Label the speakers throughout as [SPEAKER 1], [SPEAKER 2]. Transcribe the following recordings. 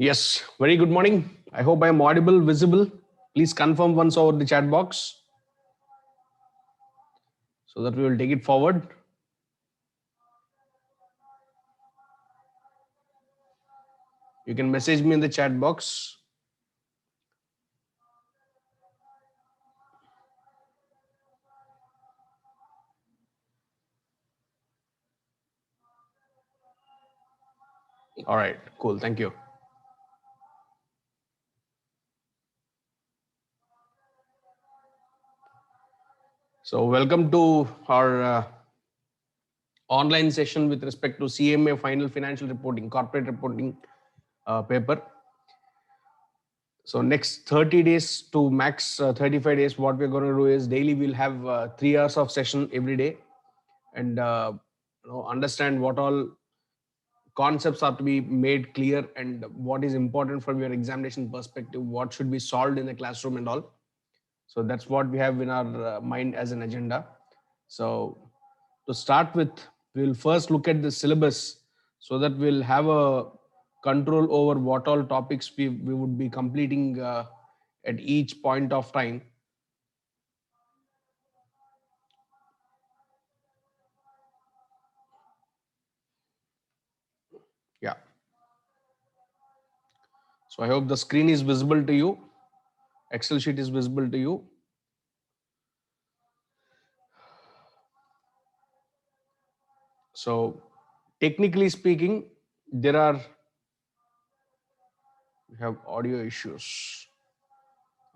[SPEAKER 1] Yes, very good morning. I hope I am audible, visible. Please confirm once over the chat box so that we will take it forward. You can message me in the chat box. All right, cool. Thank you. So, welcome to our online session with respect to CMA final financial reporting, corporate reporting paper. So, next 30 days to max 35 days, what we're going to do is daily we'll have 3 hours of session every day and understand what all concepts are to be made clear and what is important from your examination perspective, what should be solved in the classroom and all. So that's what we have in our mind as an agenda. So to start with, we'll first look at the syllabus so that we'll have a control over what all topics we would be completing at each point of time. Yeah. So I hope the screen is visible to you. Excel sheet is visible to you. So technically speaking, there are we have audio issues.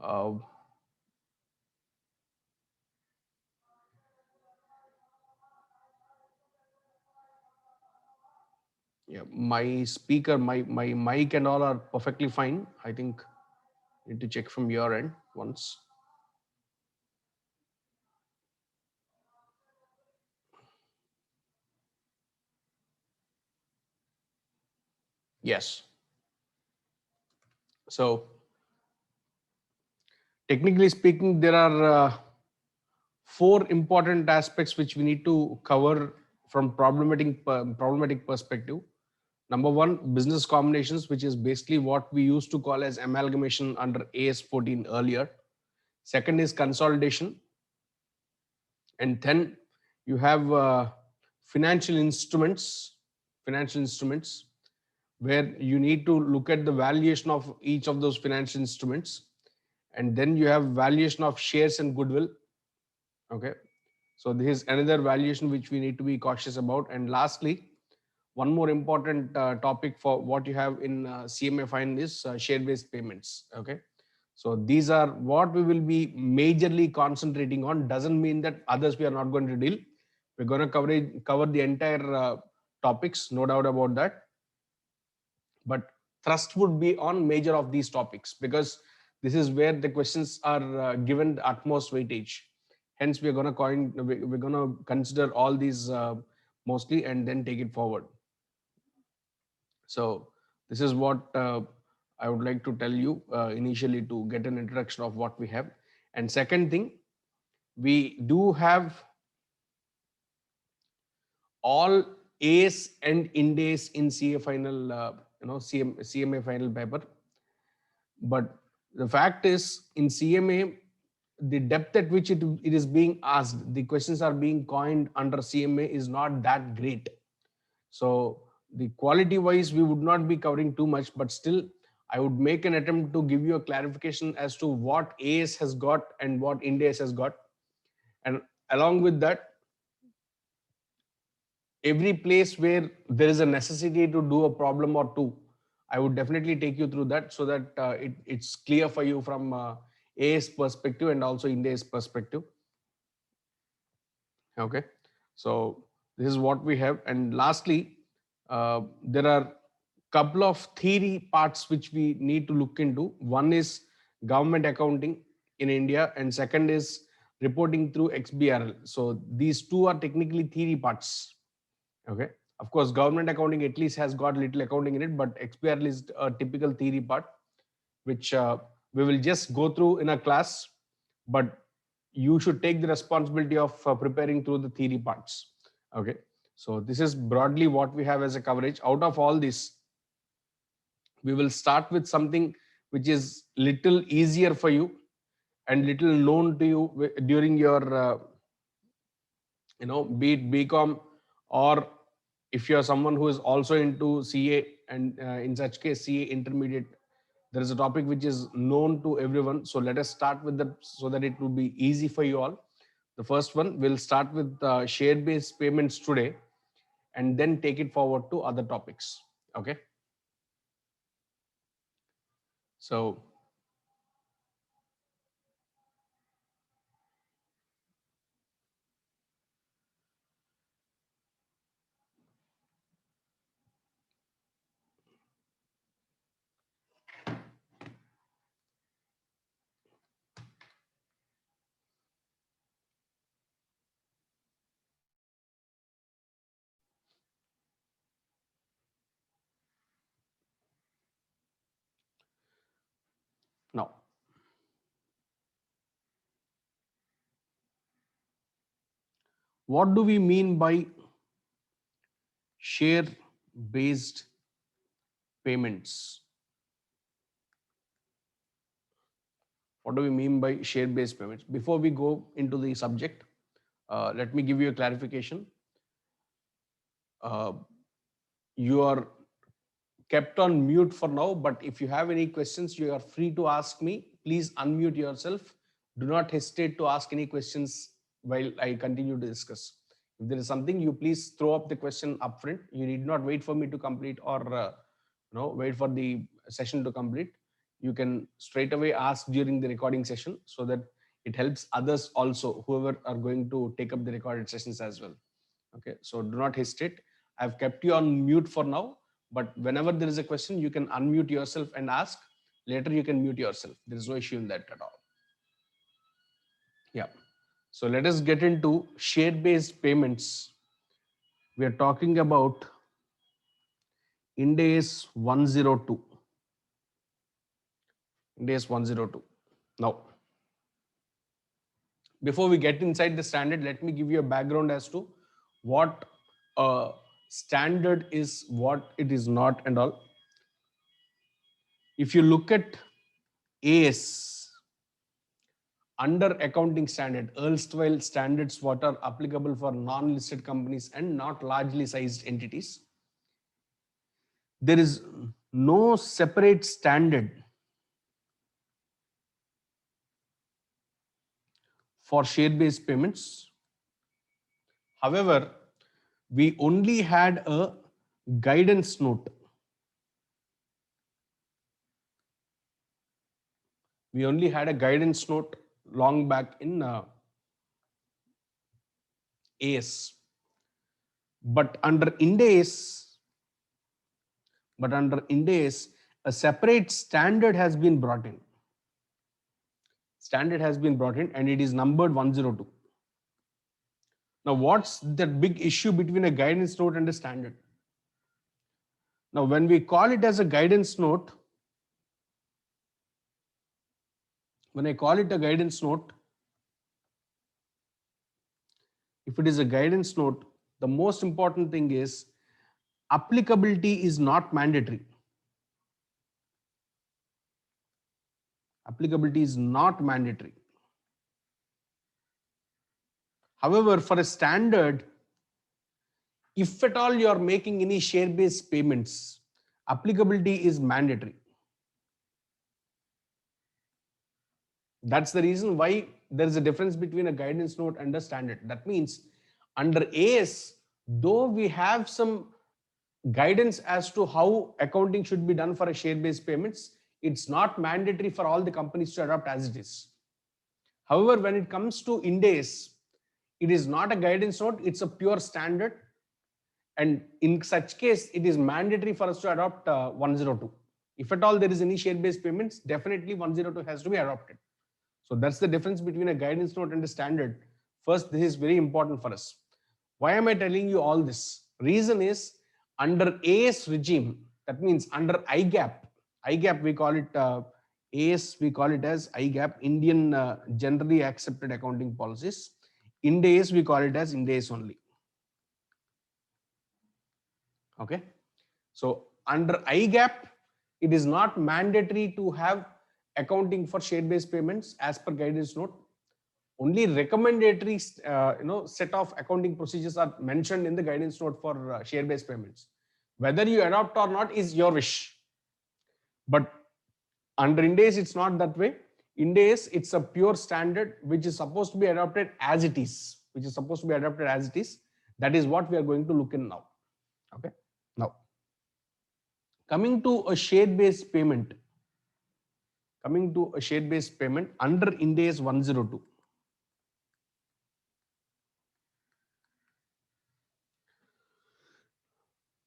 [SPEAKER 1] Uh, yeah, my speaker, my mic and all are perfectly fine. I think need to check from your end once. Yes. So technically speaking, there are four important aspects which we need to cover from problematic perspective. Number one, business combinations, which is basically what we used to call as amalgamation under AS14 earlier. Second is consolidation, and then you have financial instruments, financial instruments, where you need to look at the valuation of each of those financial instruments, and then you have valuation of shares and goodwill. Okay, so this is another valuation which we need to be cautious about. And lastly, one more important topic for what you have in CMA fine is share based payments. Okay, so these are what we will be majorly concentrating on. Doesn't mean that others we are not going to deal. We're going to cover the entire topics, no doubt about that. But thrust would be on major of these topics because this is where the questions are given the utmost weightage. Hence, we're going to consider all these mostly and then take it forward. So this is what I would like to tell you initially to get an introduction of what we have. And second thing, we do have all A's and Ind AS in CA final, CMA final paper. But the fact is, in CMA, the depth at which it is being asked, the questions are being coined under CMA is not that great. So the quality wise, we would not be covering too much, but still, I would make an attempt to give you a clarification as to what AS has got and what Ind AS has got. And along with that, every place where there is a necessity to do a problem or two, I would definitely take you through that so that it's clear for you from AS perspective and also Ind AS perspective. Okay, so this is what we have. And lastly, there are couple of theory parts which we need to look into. One is government accounting in India, and second is reporting through XBRL. So these two are technically theory parts. Okay, of course, government accounting at least has got little accounting in it, but XBRL is a typical theory part, which we will just go through in a class, but you should take the responsibility of preparing through the theory parts. Okay, so this is broadly what we have as a coverage. Out of all this, we will start with something which is little easier for you and little known to you during your be it BCom, or if you're someone who is also into CA, and in such case CA intermediate, there is a topic which is known to everyone. So let us start with that so that it will be easy for you all. The first one, we'll start with share based payments today and then take it forward to other topics. Okay, so now, what do we mean by share based payments? What do we mean by share based payments? Before we go into the subject, let me give you a clarification. You are kept on mute for now, but if you have any questions, you are free to ask me. Please unmute yourself. Do not hesitate to ask any questions while I continue to discuss. If there is something, you please throw up the question upfront. You need not wait for me to complete, or wait for the session to complete. You can straight away ask during the recording session, so that it helps others also, whoever are going to take up the recorded sessions as well. Okay, so do not hesitate. I've kept you on mute for now, but whenever there is a question, you can unmute yourself and ask. Later, you can mute yourself. There is no issue in that at all. Yeah. So let us get into share-based payments. We are talking about Ind AS 102. Ind AS 102. Now, before we get inside the standard, let me give you a background as to what a standard is, what it is not, and all. If you look at AS under accounting standard, erstwhile standards what are applicable for non-listed companies and not largely sized entities, there is no separate standard for share-based payments. However, we only had a guidance note. We only had a guidance note long back in AS. But under Ind AS, a separate standard has been brought in. Standard has been brought in, and it is numbered 102. Now, what's the big issue between a guidance note and a standard? Now, when we call it as a guidance note, when I call it a guidance note, if it is a guidance note, the most important thing is applicability is not mandatory. Applicability is not mandatory. However, for a standard, if at all you are making any share-based payments, applicability is mandatory. That's the reason why there is a difference between a guidance note and a standard. That means under AS, though we have some guidance as to how accounting should be done for a share-based payments, it's not mandatory for all the companies to adopt as it is. However, when it comes to Ind AS, it is not a guidance note, it's a pure standard. And in such case, it is mandatory for us to adopt 102. If at all there is any share-based payments, definitely 102 has to be adopted. So that's the difference between a guidance note and a standard. First, this is very important for us. Why am I telling you all this? Reason is, under AS regime, that means under IGAP we call it AS, we call it as IGAP, Indian Generally Accepted Accounting Policies. Ind AS we call it as Ind AS only. Okay. So under IGAP, It is not mandatory to have accounting for share-based payments as per guidance note. Only recommendatory set of accounting procedures are mentioned in the guidance note for share-based payments. Whether you adopt or not is your wish. But under Ind AS, it's not that way. Ind AS, it's a pure standard which is supposed to be adopted as it is. That is what we are going to look in now. Okay. Now, coming to a share-based payment. Under Ind AS 102.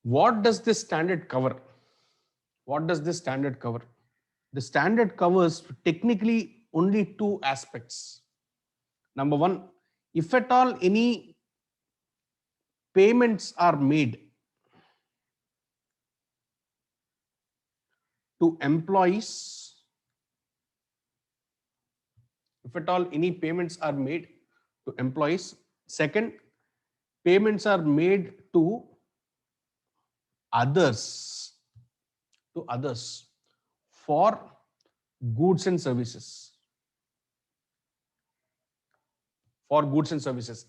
[SPEAKER 1] What does this standard cover? The standard covers technically only two aspects. Number one, if at all any payments are made to employees, second, payments are made to others for goods and services.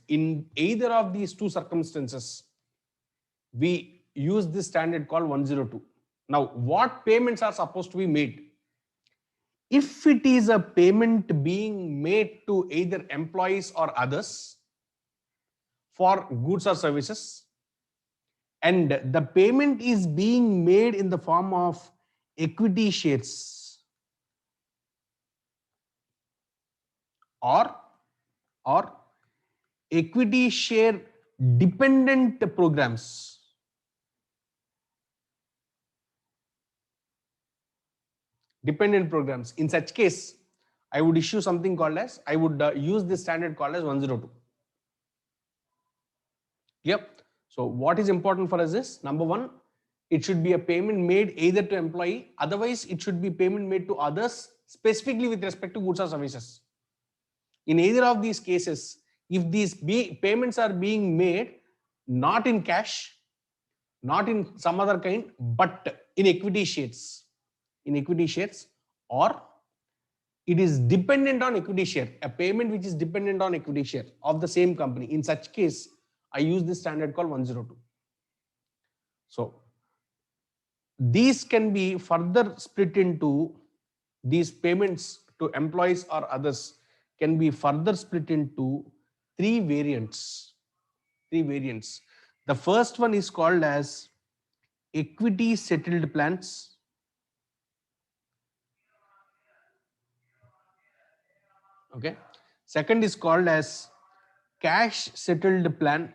[SPEAKER 1] In either of these two circumstances, we use this standard called 102. Now, what payments are supposed to be made? If it is a payment being made to either employees or others for goods or services, and the payment is being made in the form of equity shares or equity share dependent programs. In such case, I would issue something called as, I would use this standard called as 102. Yep. So what is important for us is, number one, it should be a payment made either to employee, otherwise it should be payment made to others, specifically with respect to goods or services. In either of these cases, if these payments are being made not in cash, not in some other kind, but in equity shares, or it is dependent on equity share, a payment which is dependent on equity share of the same company. In such case, I use this standard called 102. So these can be further split into, these payments to employees or others can be further split into three variants. The first one is called as equity settled plans. Okay. Second is called as cash settled plan.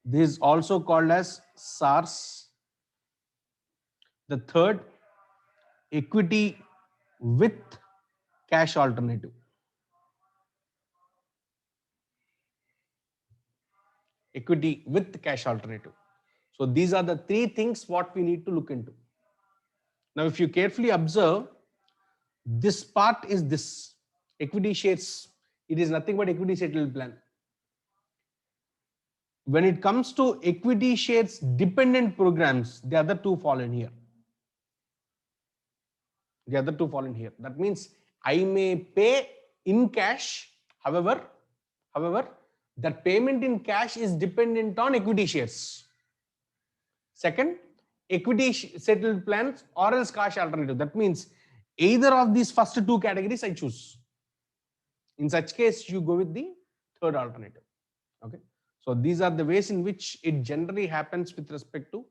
[SPEAKER 1] This is also called as SARS. The third, equity with cash alternative. So these are the three things what we need to look into. Now, if you carefully observe, this part is this equity shares. It is nothing but equity settled plan. When it comes to equity shares dependent programs, the other two fall in here. That means I may pay in cash. However, that payment in cash is dependent on equity shares. Second, equity settled plans or else cash alternative. That means either of these first two categories I choose. In such case, you go with the third alternative. Okay. So these are the ways in which it generally happens with respect to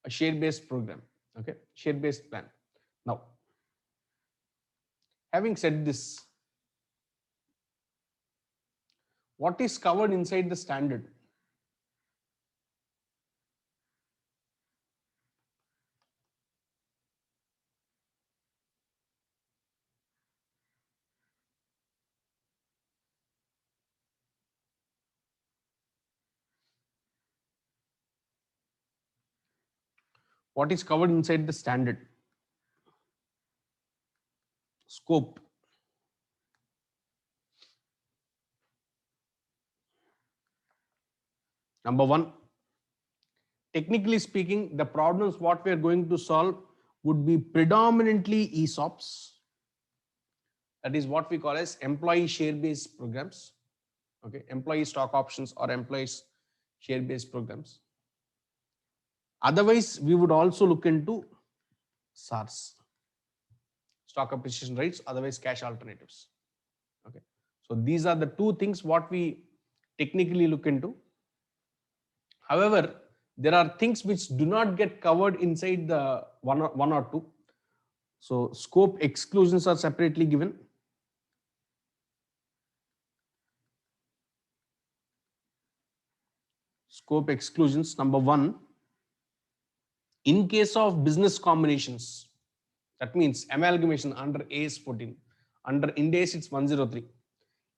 [SPEAKER 1] a share-based program. Okay, share-based plan. Now, having said this, what is covered inside the standard? What is covered inside the standard? Scope. Number one, technically speaking, the problems what we are going to solve would be predominantly ESOPs. That is what we call as employee share-based programs. Okay, employee stock options or employees share-based programs. Otherwise, we would also look into SARs, stock appreciation rights, otherwise cash alternatives. Okay, so these are the two things what we technically look into. However, there are things which do not get covered inside the one or two. So scope exclusions are separately given. Scope exclusions, number one, in case of business combinations, that means amalgamation under AS 14, under Ind AS it's 103.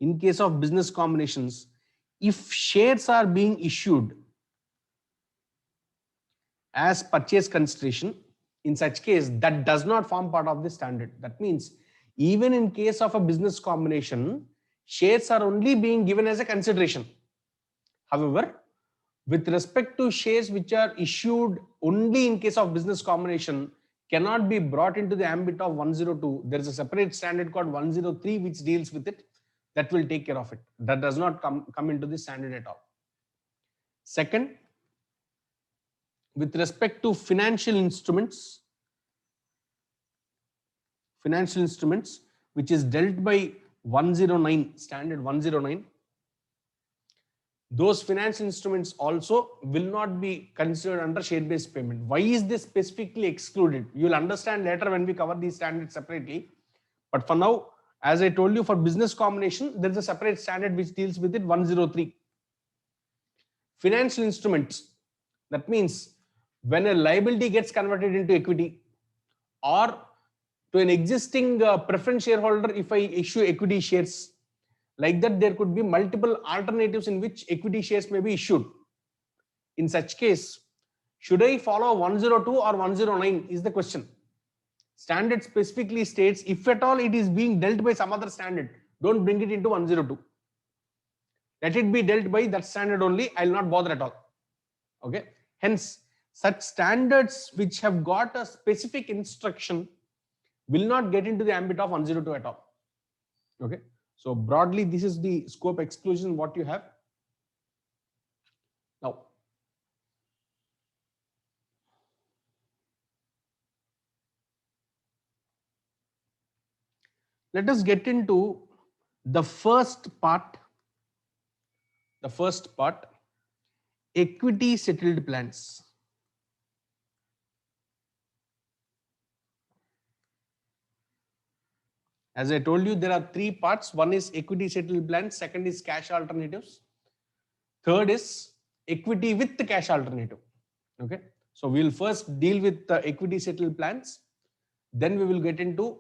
[SPEAKER 1] In case of business combinations, if shares are being issued as purchase consideration, in such case that does not form part of the standard. That means even in case of a business combination, shares are only being given as a consideration. However, with respect to shares which are issued only in case of business combination cannot be brought into the ambit of 102. There is a separate standard called 103 which deals with it, that will take care of it. That does not come into the standard at all. Second, with respect to financial instruments which is dealt by 109, standard 109, those financial instruments also will not be considered under share-based payment. Why is this specifically excluded? You will understand later when we cover these standards separately. But for now, as I told you, for business combination, there is a separate standard which deals with it, 103. Financial instruments, that means when a liability gets converted into equity, or to an existing preference shareholder, if I issue equity shares, like that, there could be multiple alternatives in which equity shares may be issued. In such case, should I follow 102 or 109 is the question. Standard specifically states if at all it is being dealt by some other standard, don't bring it into 102. Let it be dealt by that standard only. I'll not bother at all. Okay. Hence, such standards which have got a specific instruction will not get into the ambit of 102 at all. Okay. So broadly, this is the scope exclusion what you have. Now, let us get into the first part. Equity settled plans. As I told you, there are three parts. One is equity settled plans. Second is cash alternatives. Third is equity with the cash alternative. Okay. So we'll first deal with the equity settled plans. Then we will get into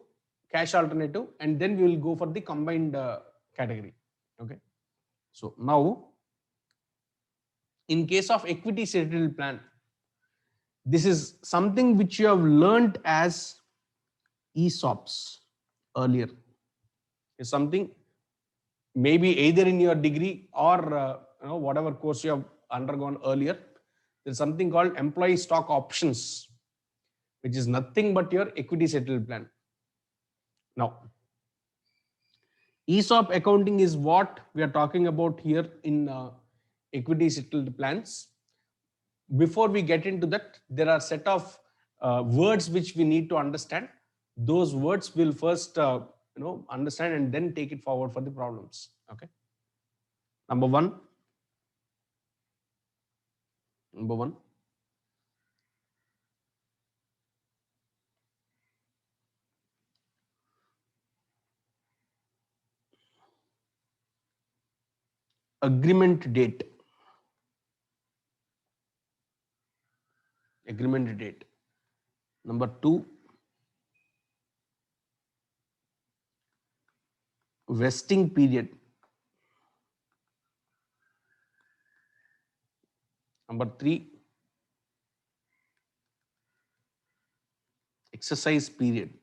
[SPEAKER 1] cash alternative, and then we will go for the combined category. Okay. So now, in case of equity settled plan, this is something which you have learned as ESOPs earlier. Is something maybe either in your degree or whatever course you have undergone earlier. There's something called employee stock options, which is nothing but your equity settled plan. Now, ESOP accounting is what we are talking about here in equity settled plans. Before we get into that, there are a set of words which we need to understand. Those words will first understand and then take it forward for the problems. Okay. Number one, agreement date. Number two, vesting period. Number three, exercise period.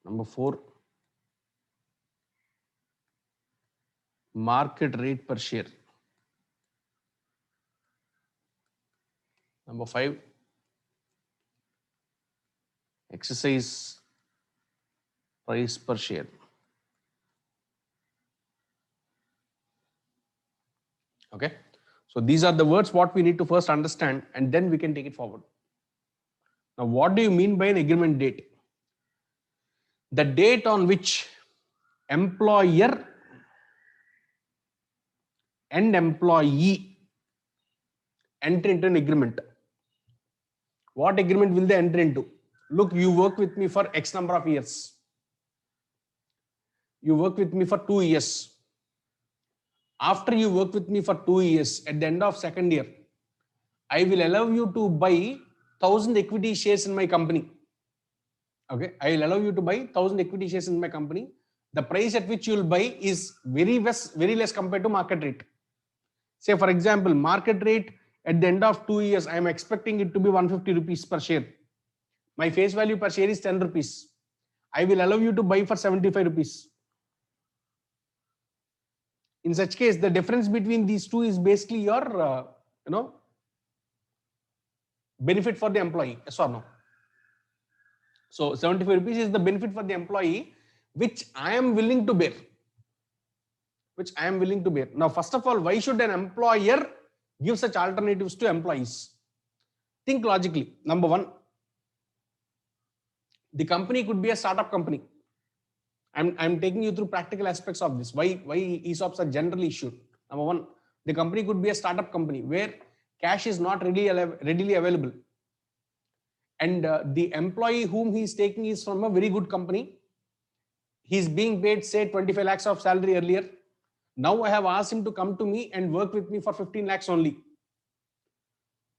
[SPEAKER 1] Number four, market rate per share. Number 5, exercise price per share. Okay. So these are the words what we need to first understand, and then we can take it forward. Now, what do you mean by an agreement date? The date on which employer and employee enter into an agreement. What agreement will they enter into? Look, you work with me for X number of years. You work with me for 2 years. After you work with me for 2 years, at the end of second year, I will allow you to buy 1,000 equity shares in my company. Okay, I will allow you to buy 1,000 equity shares in my company. The price at which you will buy is very less compared to market rate. Say, for example, market rate at the end of 2 years, I am expecting it to be 150 rupees per share. My face value per share is 10 rupees. I will allow you to buy for 75 rupees. In such case, the difference between these two is basically your, benefit for the employee. Yes or no? So 75 rupees is the benefit for the employee, which I am willing to bear. Now, first of all, why should an employer give such alternatives to employees? Think logically. Number 1, the company could be a startup company. I'm taking you through practical aspects of this. Why ESOPs are generally issued. Number 1, the company could be a startup company where cash is not readily available. And the employee whom he is taking is from a very good company. He's being paid, say, 25 lakhs of salary earlier. Now I have asked him to come to me and work with me for 15 lakhs only.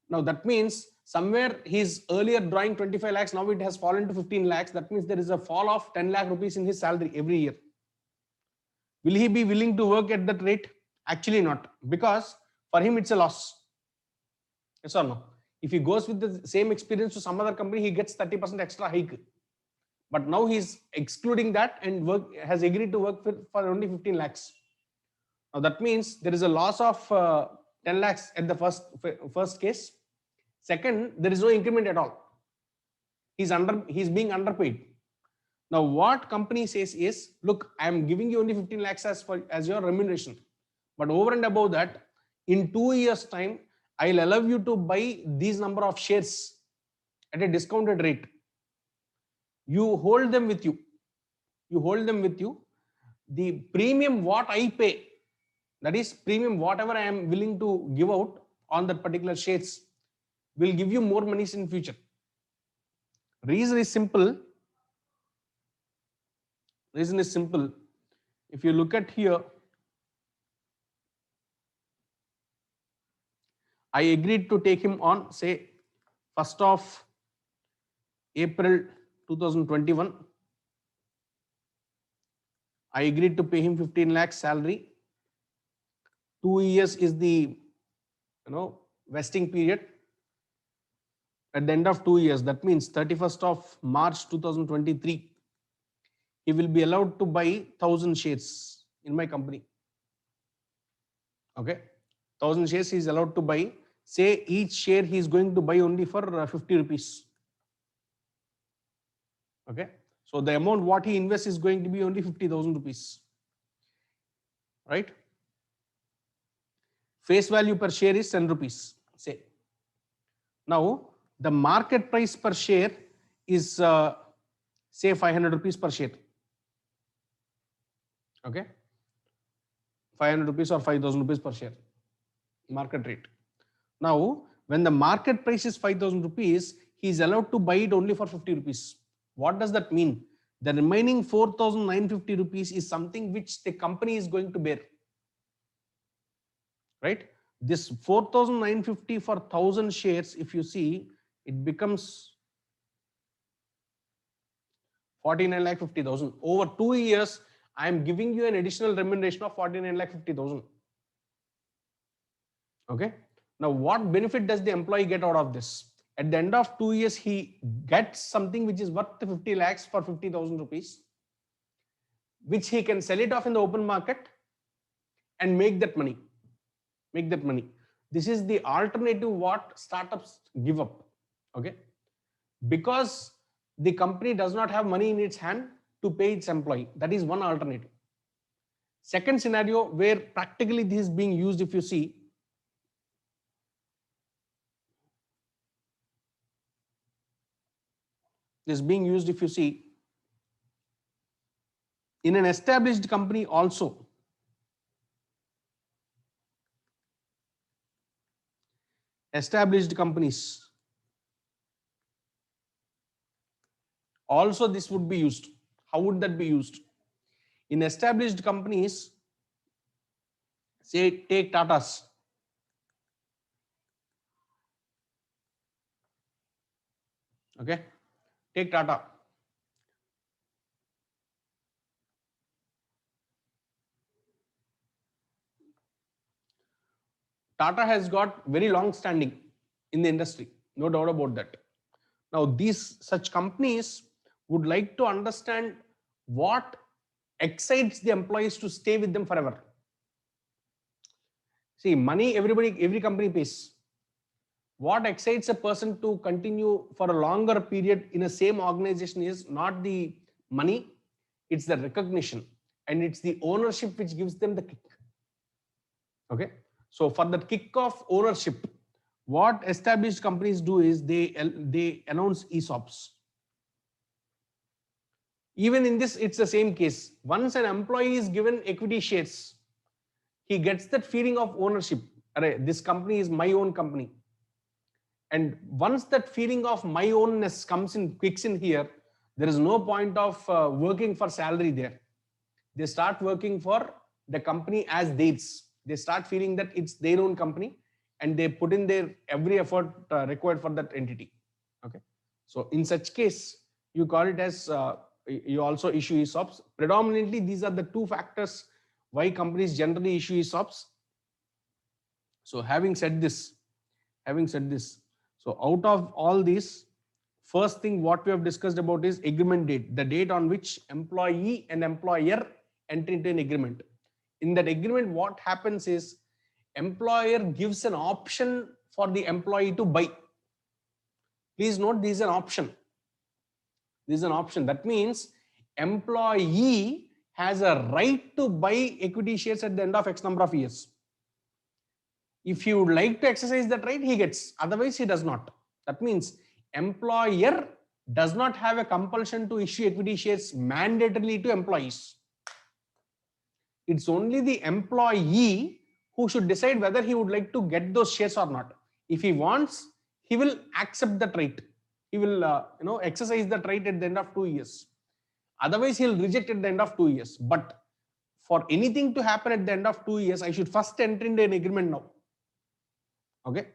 [SPEAKER 1] Now that means somewhere he's earlier drawing 25 lakhs, now it has fallen to 15 lakhs. That means there is a fall of 10 lakh rupees in his salary every year. Will he be willing to work at that rate? Actually not, because for him it's a loss. Yes or no? If he goes with the same experience to some other company, he gets 30% extra hike. But now he's excluding that and has agreed to work for only 15 lakhs. Now that means there is a loss of 10 lakhs at the first case. Second, there is no increment at all. He's being underpaid. Now what company says is, look, I am giving you only 15 lakhs as your remuneration. But over and above that, in 2 years' time, I'll allow you to buy these number of shares at a discounted rate. You hold them with you. The premium what I pay, that is premium whatever I am willing to give out on that particular shares, will give you more monies in future. Reason is simple. If you look at here, I agreed to take him on, say, 1st of April 2021. I agreed to pay him 15 lakhs salary. 2 years is the vesting period. At the end of 2 years, that means 31st of March 2023, he will be allowed to buy 1,000 shares in my company. Okay, 1,000 shares he is allowed to buy. Say each share he is going to buy only for 50 rupees. Okay, so the amount what he invests is going to be only 50,000 rupees. Right? Face value per share is 10 rupees. Say. Now, the market price per share is say 500 rupees per share. Okay, 500 rupees or 5,000 rupees per share, market rate. Now, when the market price is 5,000 rupees, he is allowed to buy it only for 50 rupees. What does that mean? The remaining 4,950 rupees is something which the company is going to bear. Right? This 4,950 for 1,000 shares, if you see, it becomes 49,50,000. Over 2 years, I am giving you an additional remuneration of 49,50,000. Okay. Now, what benefit does the employee get out of this? At the end of 2 years, he gets something which is worth 50 lakhs for 50,000 rupees, which he can sell it off in the open market and make that money. This is the alternative what startups give up. Okay, because the company does not have money in its hand to pay its employee. That is one alternative. Second scenario where practically this is being used, if you see, this is being used, if you see, in an established company also. Established companies also this would be used. How would that be used? In established companies, say take Tata's. Okay, take Tata. Tata has got very long standing in the industry, no doubt about that. Now, these such companies would like to understand what excites the employees to stay with them forever. See, money every company pays. What excites a person to continue for a longer period in a same organization is not the money, it's the recognition and it's the ownership which gives them the kick. Okay, so for the kick of ownership, what established companies do is they announce ESOPs. Even in this, it's the same case. Once an employee is given equity shares, he gets that feeling of ownership. This company is my own company. And once that feeling of my ownness kicks in here, there is no point of working for salary there. They start working for the company as theirs. They start feeling that it's their own company and they put in their every effort required for that entity. Okay. So in such case, you call it as, you also issue ESOPs. Predominantly, these are the two factors why companies generally issue ESOPs. So having said this, so out of all these, first thing what we have discussed about is agreement date, the date on which employee and employer enter into an agreement. In that agreement, what happens is employer gives an option for the employee to buy. Please note, this is an option. This is an option. That means employee has a right to buy equity shares at the end of X number of years. If he would like to exercise that right, he gets. Otherwise, he does not. That means employer does not have a compulsion to issue equity shares mandatorily to employees. It's only the employee who should decide whether he would like to get those shares or not. If he wants, he will accept that right. He will exercise that right at the end of 2 years. Otherwise, he'll reject at the end of 2 years. But for anything to happen at the end of 2 years, I should first enter into an agreement now. Okay.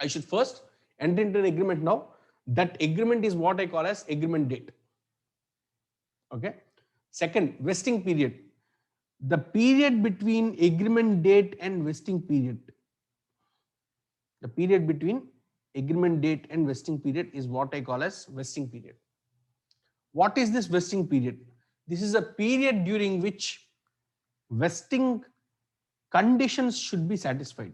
[SPEAKER 1] I should first enter into an agreement now. That agreement is what I call as agreement date. Okay. Second, vesting period. The period between agreement date and vesting period. The period between agreement date and vesting period is what I call as vesting period. What is this vesting period? This is a period during which vesting conditions should be satisfied.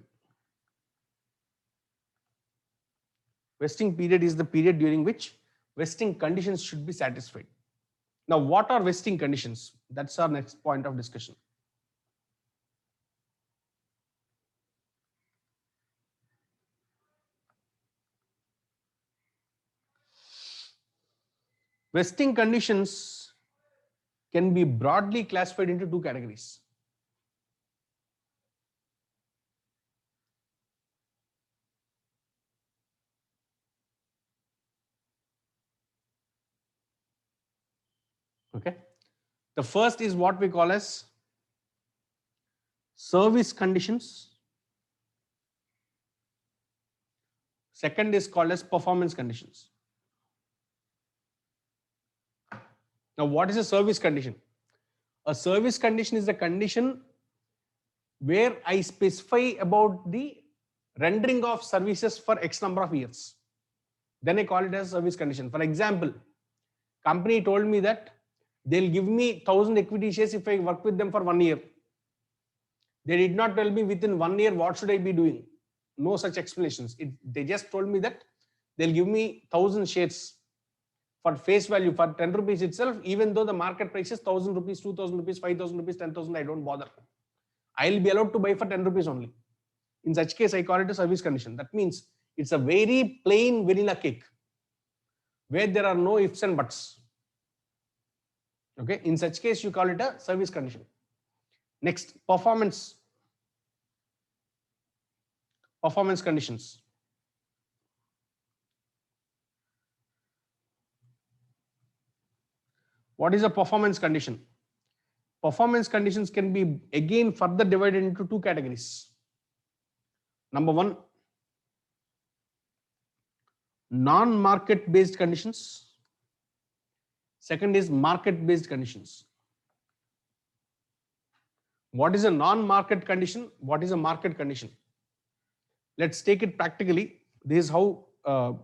[SPEAKER 1] Vesting period is the period during which vesting conditions should be satisfied. Now, what are vesting conditions? That's our next point of discussion. Vesting conditions can be broadly classified into two categories. Okay. The first is what we call as service conditions. Second is called as performance conditions. Now, what is a service condition? A service condition is a condition where I specify about the rendering of services for X number of years. Then I call it as service condition. For example, company told me that they'll give me 1,000 equity shares if I work with them for 1 year. They did not tell me within 1 year what should I be doing. No such explanations. They just told me that they'll give me 1,000 shares for face value for 10 rupees itself, even though the market price is 1,000 rupees, 2,000 rupees, 5,000 rupees, 10,000. I don't bother. I'll be allowed to buy for 10 rupees only. In such case, I call it a service condition. That means it's a very plain vanilla cake where there are no ifs and buts. Okay. In such case, you call it a service condition. Next, performance conditions. What is a performance condition? Performance conditions can be again further divided into two categories. Number one, non-market based conditions. Second is market based conditions. What is a non-market condition? What is a market condition? Let's take it practically. This is how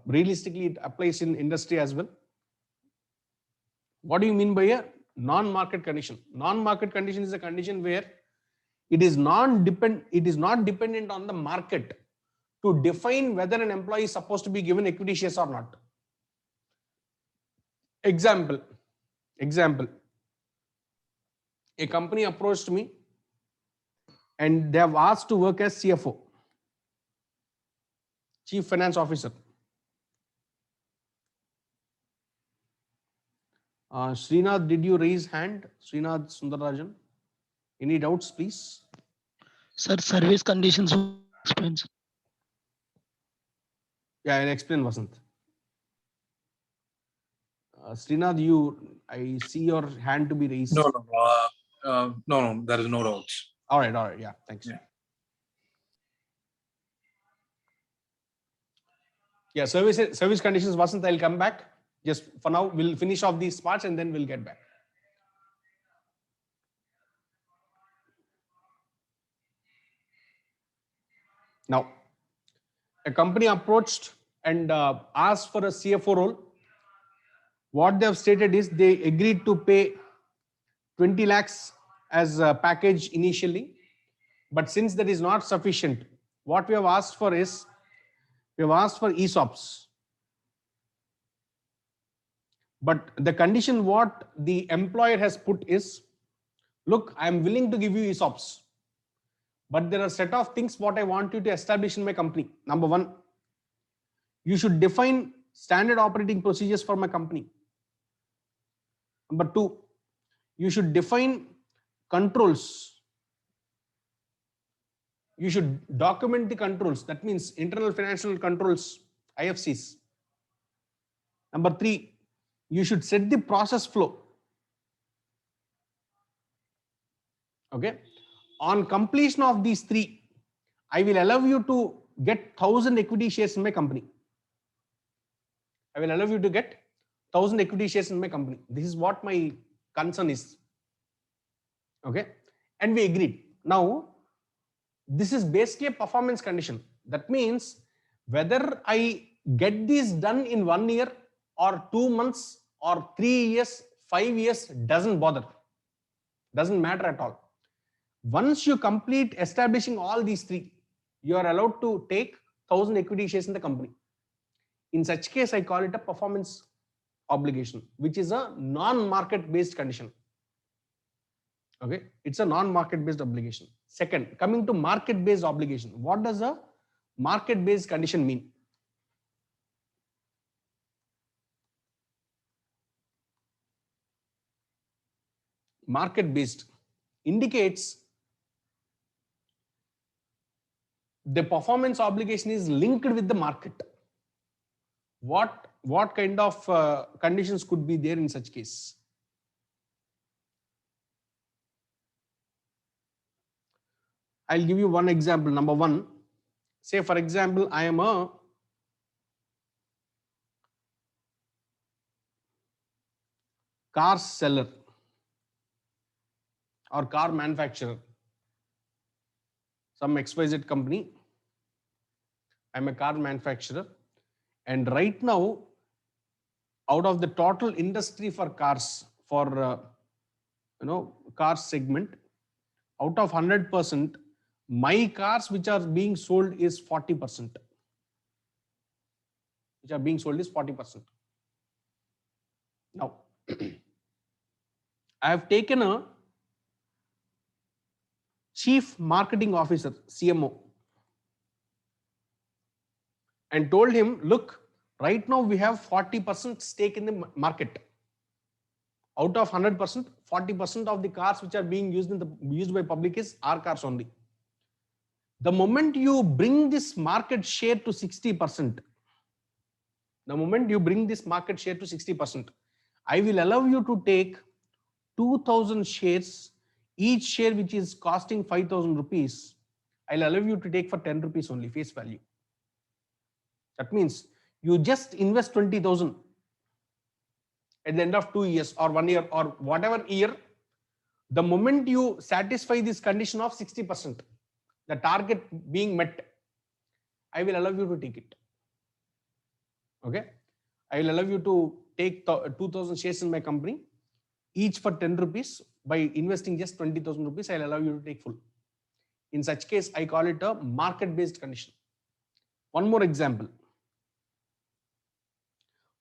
[SPEAKER 1] realistically it applies in industry as well. What do you mean by a non-market condition? Non-market condition is a condition where it is not dependent on the market to define whether an employee is supposed to be given equity shares or not. Example, a company approached me and they have asked to work as CFO, Chief Finance Officer. Srinath, did you raise hand? Srinath Sundararajan. Any doubts, please?
[SPEAKER 2] Sir, service conditions explains.
[SPEAKER 1] Yeah, I'll explain, Vasant. Srinath, I see your hand to be raised.
[SPEAKER 3] No, there is no doubts.
[SPEAKER 1] All right. Yeah, thanks. Yeah, service conditions, Vasant, I'll come back. Just for now, we'll finish off these parts and then we'll get back. Now, a company approached and asked for a CFO role. What they have stated is they agreed to pay 20 lakhs as a package initially. But since that is not sufficient, what we have asked for is, we have asked for ESOPs. But the condition what the employer has put is, look, I am willing to give you ESOPs, but there are a set of things what I want you to establish in my company. Number one, you should define standard operating procedures for my company. Number two, you should define controls. You should document the controls. That means internal financial controls, IFCs. Number three, you should set the process flow. Okay. On completion of these three, I will allow you to get 1,000 equity shares in my company. I will allow you to get 1,000 equity shares in my company. This is what my concern is. Okay. And we agreed. Now, this is basically a performance condition. That means whether I get this done in 1 year or 2 months or 3 years, 5 years, doesn't bother. Doesn't matter at all. Once you complete establishing all these three, you are allowed to take 1,000 equity shares in the company. In such case, I call it a performance obligation, which is a non-market based condition. Okay, it's a non-market based obligation. Second, coming to market based obligation. What does a market based condition mean? Market based indicates the performance obligation is linked with the market. What kind of conditions could be there in such case? I'll give you one example. Number one, say for example, I am a car seller or car manufacturer, some XYZ company. I'm a car manufacturer, and right now, out of the total industry for cars, for car segment, out of 100%, My cars which are being sold is 40%. Which are being sold is 40%. Now, I have taken a chief marketing officer, CMO, and told him, look, right now we have 40% stake in the market. Out of 100%, 40% of the cars which are being used by public is our cars only. The moment you bring this market share to 60%, the moment you bring this market share to 60%, I will allow you to take 2,000 shares, each share which is costing 5,000 rupees. I'll allow you to take for 10 rupees only, face value. That means you just invest 20,000 at the end of 2 years or 1 year or whatever year. The moment you satisfy this condition of 60%, the target being met, I will allow you to take it. Okay, I will allow you to take 2,000 shares in my company, each for 10 rupees. By investing just 20,000 rupees, I'll allow you to take full. In such case, I call it a market-based condition. One more example.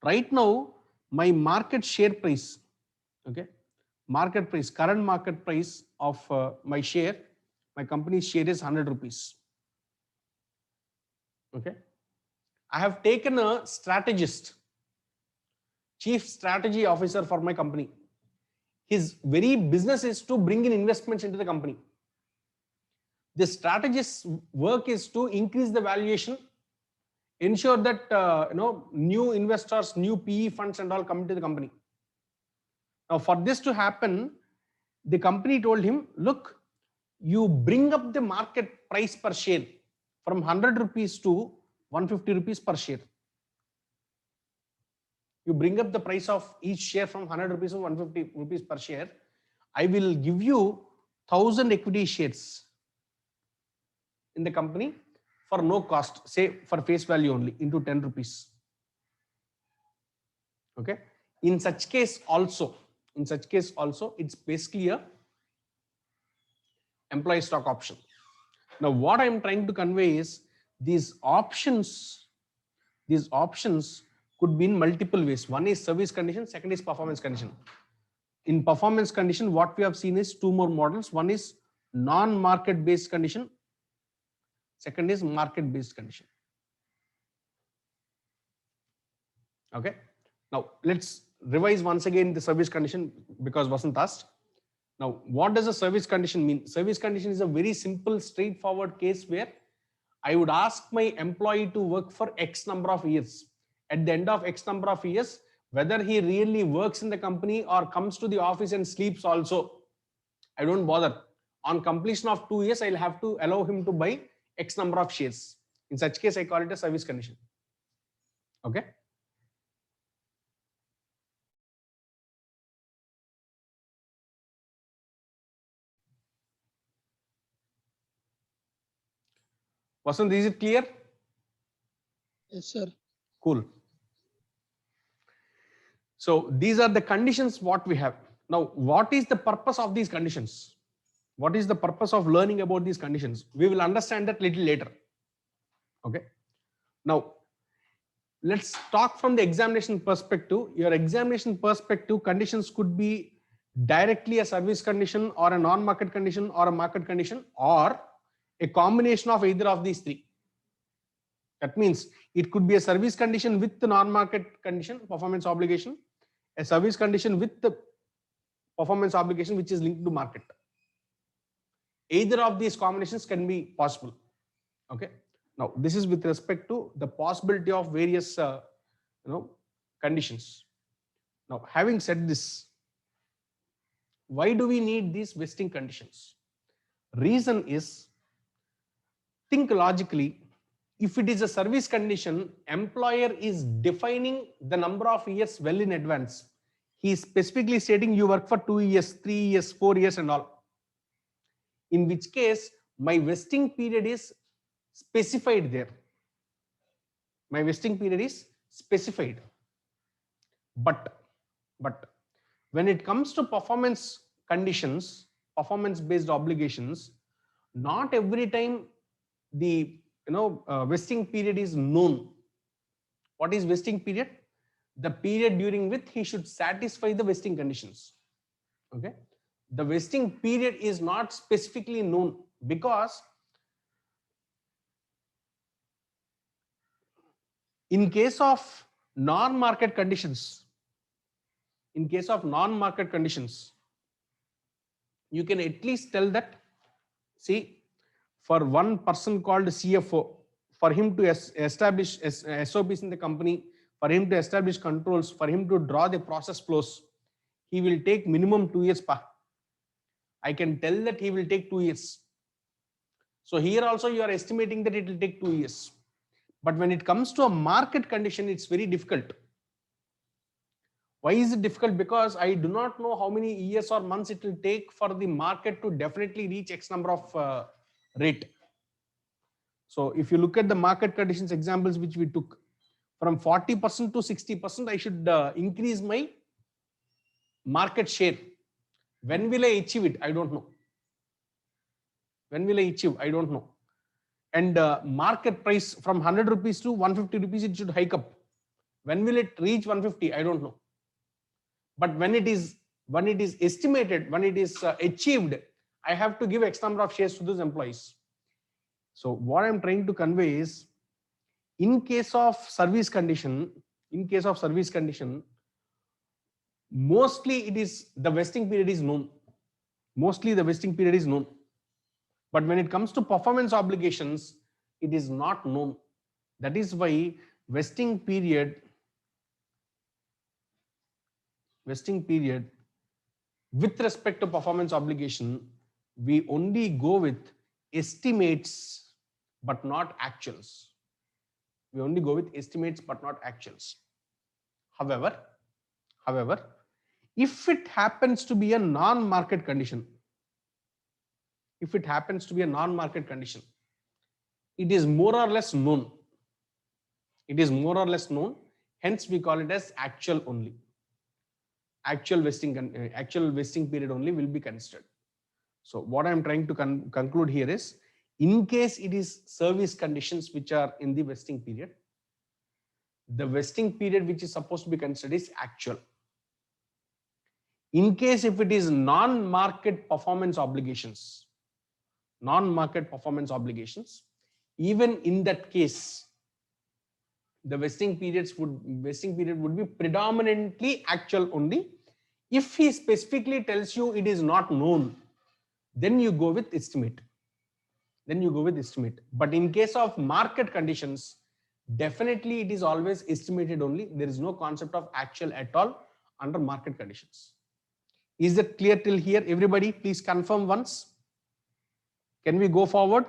[SPEAKER 1] Right now, my market share price, okay, market price, current market price of my share, my company's share is 100 rupees. Okay, I have taken a strategist, chief strategy officer for my company. His very business is to bring in investments into the company. The strategist's work is to increase the valuation, ensure that new investors, new PE funds and all come into the company. Now, for this to happen, the company told him, look, you bring up the market price per share from 100 rupees to 150 rupees per share. You bring up the price of each share from 100 rupees to 150 rupees per share. I will give you 1,000 equity shares in the company for no cost, say for face value only, into 10 rupees. Okay. In such case also, it's basically a employee stock option. Now, what I'm trying to convey is these options could be in multiple ways. One is service condition, second is performance condition. In performance condition, what we have seen is two more models. One is non-market based condition. Second is market based condition. Okay. Now, let's revise once again the service condition because Vasant asked. Now, what does a service condition mean? Service condition is a very simple, straightforward case where I would ask my employee to work for X number of years. At the end of X number of years, whether he really works in the company or comes to the office and sleeps also, I don't bother. On completion of 2 years, I'll have to allow him to buy X number of shares. In such case, I call it a service condition. Okay. Vasant, is it clear?
[SPEAKER 2] Yes, sir.
[SPEAKER 1] Cool. So these are the conditions what we have. Now, what is the purpose of these conditions? What is the purpose of learning about these conditions? We will understand that little later. Okay. Now, let's talk from the examination perspective. Your examination perspective, conditions could be directly a service condition or a non-market condition or a market condition or a combination of either of these three. That means it could be a service condition with the non-market condition, performance obligation, a service condition with the performance obligation which is linked to market. Either of these combinations can be possible. Okay. Now, this is with respect to the possibility of various conditions. Now, having said this, why do we need these vesting conditions? Reason is, think logically. If it is a service condition, employer is defining the number of years well in advance. He is specifically stating you work for 2 years, 3 years, 4 years and all. In which case, my vesting period is specified there. My vesting period is specified. But when it comes to performance conditions, performance based obligations, Not every time the vesting period is known. What is vesting period? The period during which he should satisfy the vesting conditions. Okay, the vesting period is not specifically known because in case of non-market conditions, you can at least tell that, see, for one person called CFO, for him to establish SOPs in the company, for him to establish controls, for him to draw the process flows, he will take minimum 2 years. I can tell that he will take 2 years. So here also you are estimating that it will take 2 years. But when it comes to a market condition, it's very difficult. Why is it difficult? Because I do not know how many years or months it will take for the market to definitely reach X number of rate. So if you look at the market conditions examples which we took, from 40% to 60%, I should increase my market share. When will I achieve it? I don't know. When will I achieve? I don't know. And market price from 100 rupees to 150 rupees, it should hike up. When will it reach 150? I don't know. But when it is estimated, when it is achieved, I have to give X number of shares to those employees. So what I'm trying to convey is, in case of service condition, mostly it is the vesting period is known. Mostly the vesting period is known. But when it comes to performance obligations, it is not known. That is why vesting period with respect to performance obligation, we only go with estimates but not actuals. We only go with estimates but not actuals. However, if it happens to be a non-market condition, it is more or less known. Hence we call it as actual only. Actual vesting period only will be considered. So what I'm trying to conclude here is, in case it is service conditions which are in the vesting period, the vesting period which is supposed to be considered is actual. In case if it is non-market performance obligations, even in that case, the vesting period would be predominantly actual only. If he specifically tells you it is not known, then you go with estimate. But in case of market conditions, definitely it is always estimated only. There is no concept of actual at all under market conditions. Is that clear till here? Everybody, please confirm once. Can we go forward?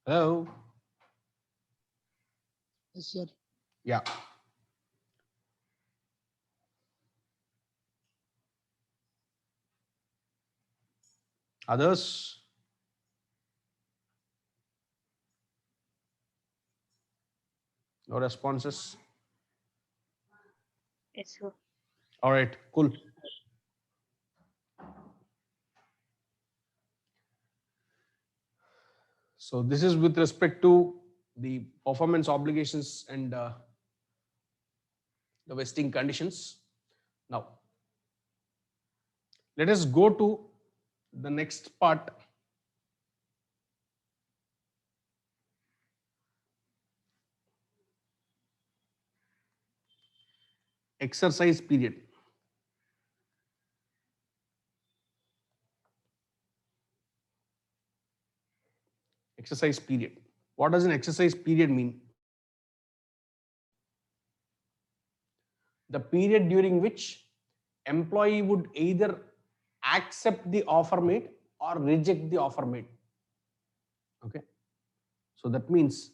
[SPEAKER 1] Hello?
[SPEAKER 2] Yes, sir.
[SPEAKER 1] Yeah. Others? No responses?
[SPEAKER 4] Yes, sir.
[SPEAKER 1] All right, cool. So this is with respect to the performance obligations and the vesting conditions. Now, let us go to the next part. Exercise period. Exercise period. What does an exercise period mean? The period during which employee would either accept the offer made or reject the offer made. Okay. So that means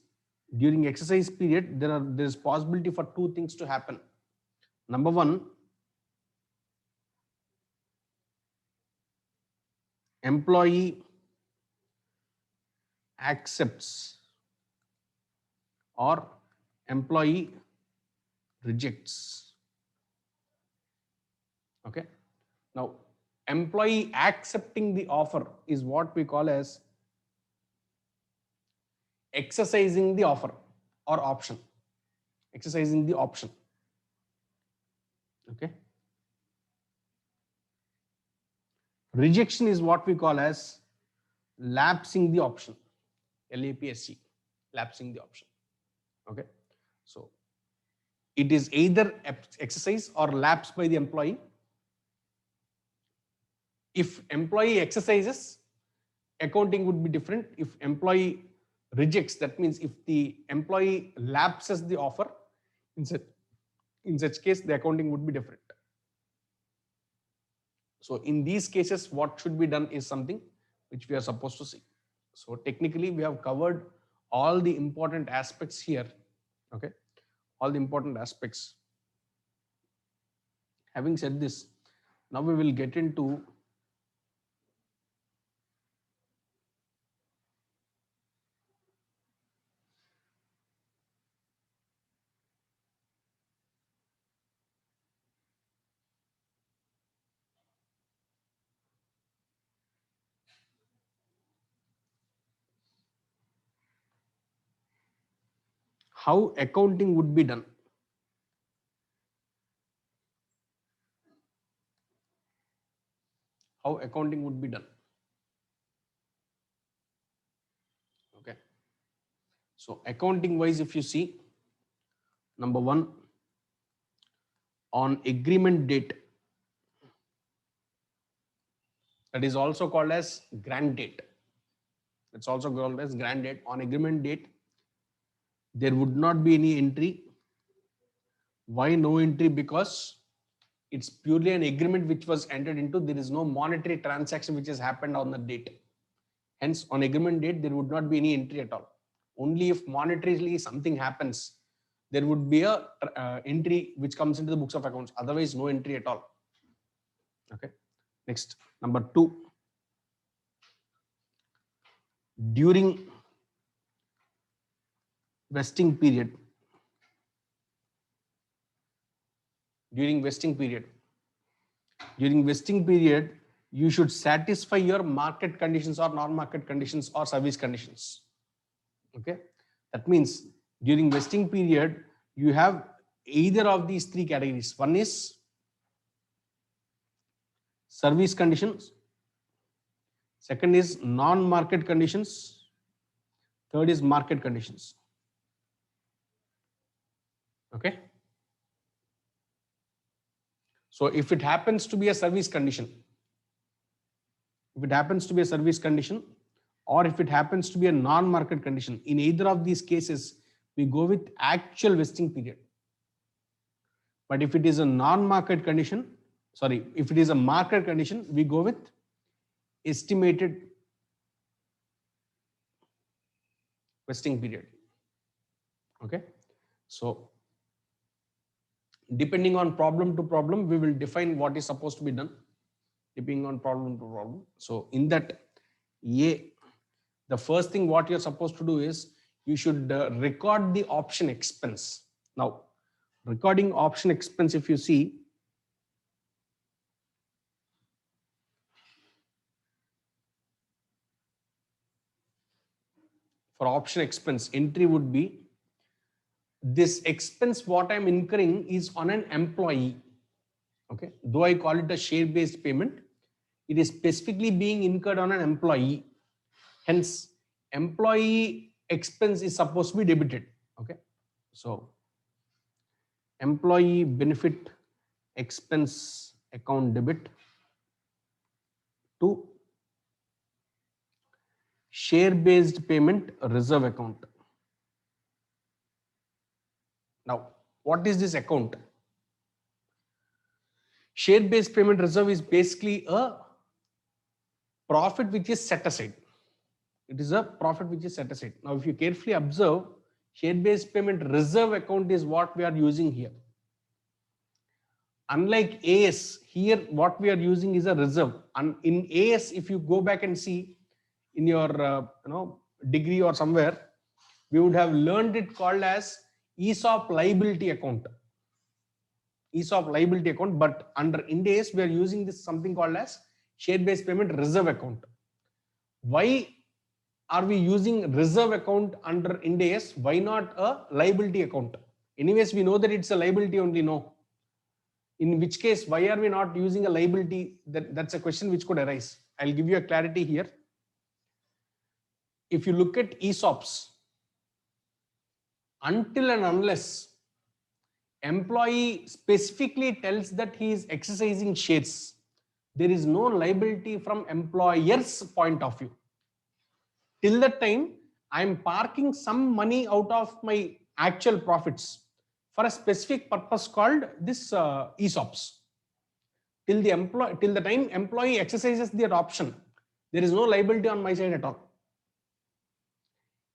[SPEAKER 1] during exercise period, there is possibility for two things to happen. Number one, employee accepts or employee rejects. Okay. Now, employee accepting the offer is what we call as exercising the offer or option. Exercising the option. Okay. Rejection is what we call as lapsing the option. LAPSC, lapsing the option. Okay. So it is either exercise or lapse by the employee. If employee exercises, accounting would be different. If employee rejects, that means if the employee lapses the offer, in such case, the accounting would be different. So in these cases, what should be done is something which we are supposed to see. So technically, we have covered all the important aspects here. Okay, all the important aspects. Having said this, now we will get into how accounting would be done. How accounting would be done. Okay. So accounting wise, if you see, number one, on agreement date, that is also called as grant date. It's also called as grant date. On agreement date, there would not be any entry. Why no entry? Because it's purely an agreement which was entered into. There is no monetary transaction which has happened on the date. Hence, on agreement date, there would not be any entry at all. Only if monetarily something happens, there would be a entry which comes into the books of accounts. Otherwise, no entry at all. Okay. Next, number two. During vesting period, during vesting period, you should satisfy your market conditions or non-market conditions or service conditions. Okay. That means during vesting period, you have either of these three categories. One is service conditions. Second is non-market conditions. Third is market conditions. Okay. So if it happens to be a service condition, or if it happens to be a non-market condition, in either of these cases, we go with actual vesting period. But if it is a non-market condition, if it is a market condition, we go with estimated vesting period. Okay. So depending on problem to problem, we will define what is supposed to be done, depending on problem to problem. So in that, the first thing what you're supposed to do is you should record the option expense. Now, recording option expense, if you see, for option expense, entry would be this expense what I'm incurring is on an employee. Okay. Though I call it a share-based payment, it is specifically being incurred on an employee. Hence, employee expense is supposed to be debited. Okay. So employee benefit expense account debit to share-based payment reserve account. Now, what is this account? Share-based payment reserve is basically a profit which is set aside. It is a profit which is set aside. Now, if you carefully observe, share-based payment reserve account is what we are using here. Unlike AS, here what we are using is a reserve. And in AS, if you go back and see in your degree or somewhere, we would have learned it called as ESOP liability account. ESOP liability account, but under Ind AS, we are using this something called as share-based payment reserve account. Why are we using reserve account under Ind AS? Why not a liability account? Anyways, we know that it's a liability only, no. In which case, why are we not using a liability? That's a question which could arise. I'll give you a clarity here. If you look at ESOPs, until and unless employee specifically tells that he is exercising shares, there is no liability from employer's point of view. Till that time, I'm parking some money out of my actual profits for a specific purpose called this ESOPs. Till the time employee exercises their option, there is no liability on my side at all.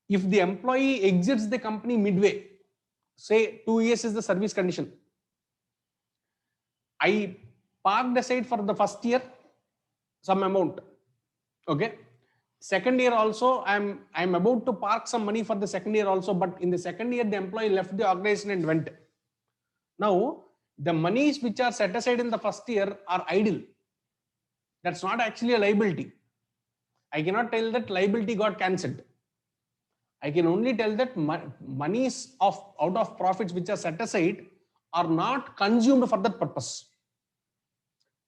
[SPEAKER 1] If the employee exits the company midway, say 2 years is the service condition, I parked aside for the first year some amount. Okay. Second year also, I'm about to park some money for the second year also, but in the second year, the employee left the organization and went. Now, the monies which are set aside in the first year are idle. That's not actually a liability. I cannot tell that liability got cancelled. I can only tell that monies out of profits which are set aside are not consumed for that purpose.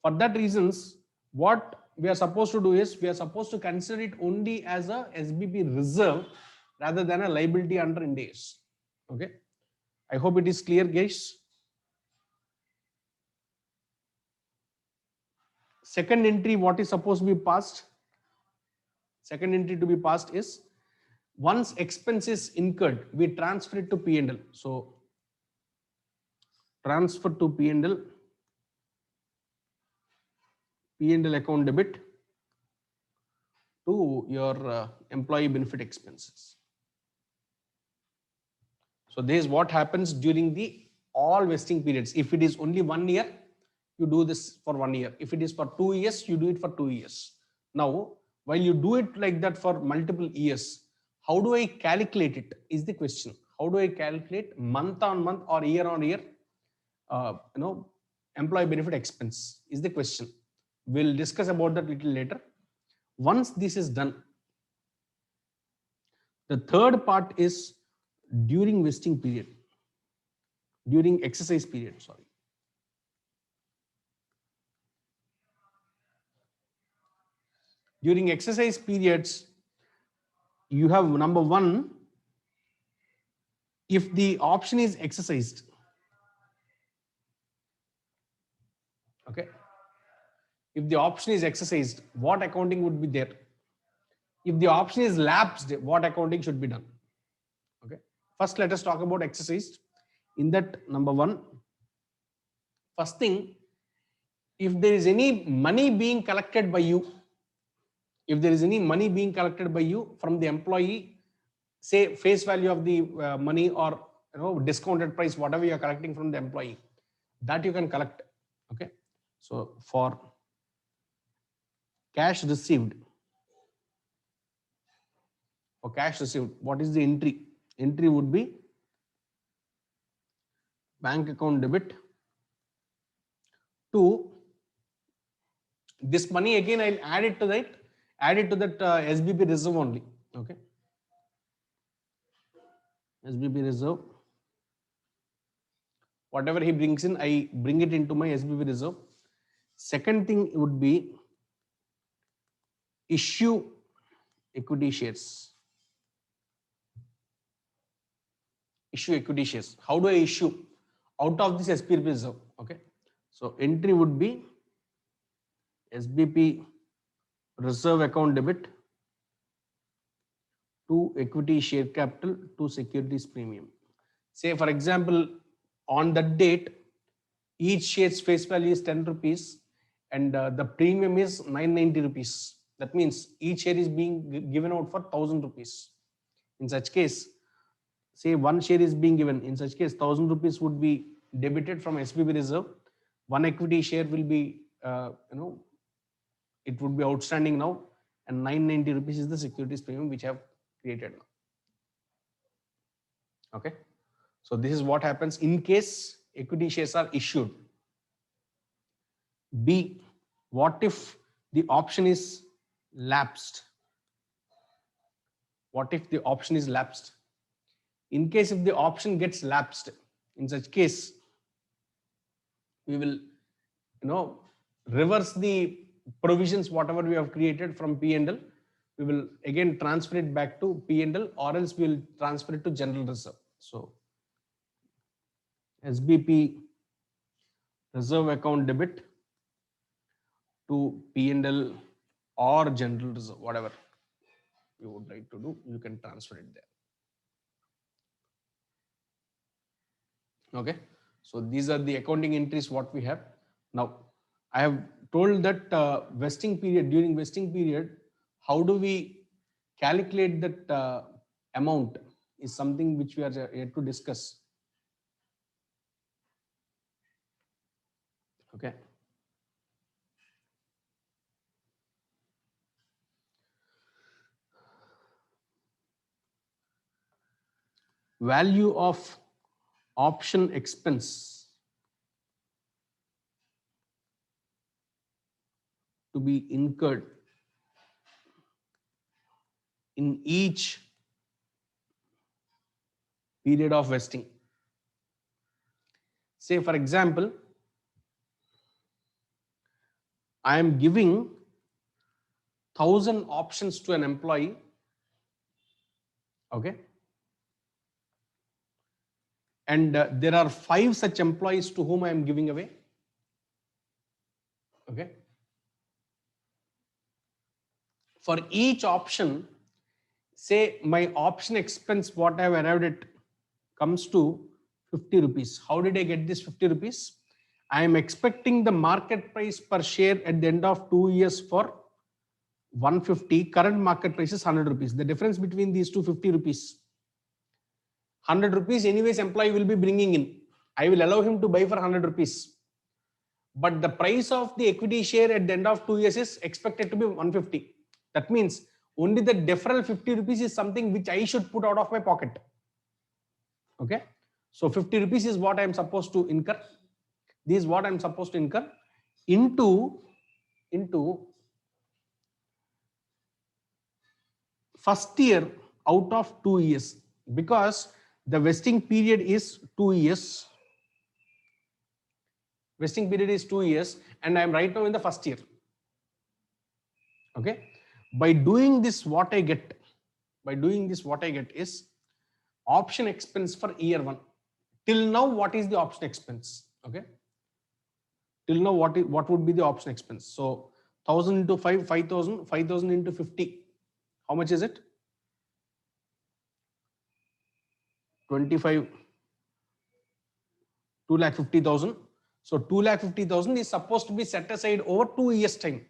[SPEAKER 1] For that reasons, what we are supposed to do is we are supposed to consider it only as a SBP reserve rather than a liability under Ind AS. Okay. I hope it is clear, guys. Second entry, what is supposed to be passed? Second entry to be passed is once expense is incurred, we transfer it to P&L. So transfer to P&L account debit to your employee benefit expenses. So this is what happens during the all vesting periods. If it is only 1 year, you do this for 1 year. If it is for 2 years, you do it for 2 years. Now, while you do it like that for multiple years, how do I calculate it is the question. How do I calculate month on month or year on year, employee benefit expense is the question. We'll discuss about that little later. Once this is done, the third part is during vesting period, during exercise period, sorry. During exercise periods, you have number one, if the option is exercised, okay. If the option is exercised, what accounting would be there? If the option is lapsed, what accounting should be done? Okay. First, let us talk about exercised. In that, number one, first thing, if there is any money being collected by you, if there is any money being collected by you from the employee, say face value of the money or discounted price, whatever you are collecting from the employee, that you can collect. Okay. So for cash received, what is the entry? Entry would be bank account debit to this money. Again, I'll add it to that SBP reserve only. Okay. SBP reserve. Whatever he brings in, I bring it into my SBP reserve. Second thing would be issue equity shares. Issue equity shares. How do I issue? Out of this SBP reserve. Okay. So entry would be SBP reserve account debit to equity share capital to securities premium. Say for example, on that date, each share's face value is 10 rupees and the premium is 990 rupees. That means each share is being given out for 1000 rupees. In such case, say one share is being given. In such case, 1000 rupees would be debited from SBP reserve. One equity share will be, it would be outstanding now, and 990 rupees is the securities premium which I have created now. Okay. So this is what happens in case equity shares are issued? B, what if the option is lapsed? What if the option is lapsed? In case if the option gets lapsed, in such case, we will, reverse the provisions, whatever we have created from P&L. We will again transfer it back to P&L, or else we will transfer it to general reserve. So SBP reserve account debit to P&L or general reserve, whatever you would like to do, you can transfer it there. Okay, so these are the accounting entries what we have. Now I have told that vesting period, during vesting period, how do we calculate that amount is something which we are yet to discuss. Okay. Value of option expense to be incurred in each period of vesting. Say for example, I am giving 1,000 options to an employee. Okay. And there are 5 such employees to whom I am giving away. Okay. For each option, say my option expense, what I have arrived at, comes to 50 rupees. How did I get this 50 rupees? I am expecting the market price per share at the end of 2 years for 150. Current market price is 100 rupees. The difference between these two, 50 rupees. 100 rupees anyways employee will be bringing in. I will allow him to buy for 100 rupees. But the price of the equity share at the end of 2 years is expected to be 150. That means only the deferral 50 rupees is something which I should put out of my pocket. Okay. So 50 rupees is what I am supposed to incur. This is what I am supposed to incur into first year out of 2 years, because the vesting period is 2 years. Vesting period is 2 years, and I am right now in the first year. Okay. By doing this, what I get is option expense for year 1. Till now, what is the option expense? Okay. Till now, what would be the option expense? So 1,000 into 5, 5,000, 5,000 into 50. How much is it? 25, 2,50,000. So 2,50,000 is supposed to be set aside over 2 years time.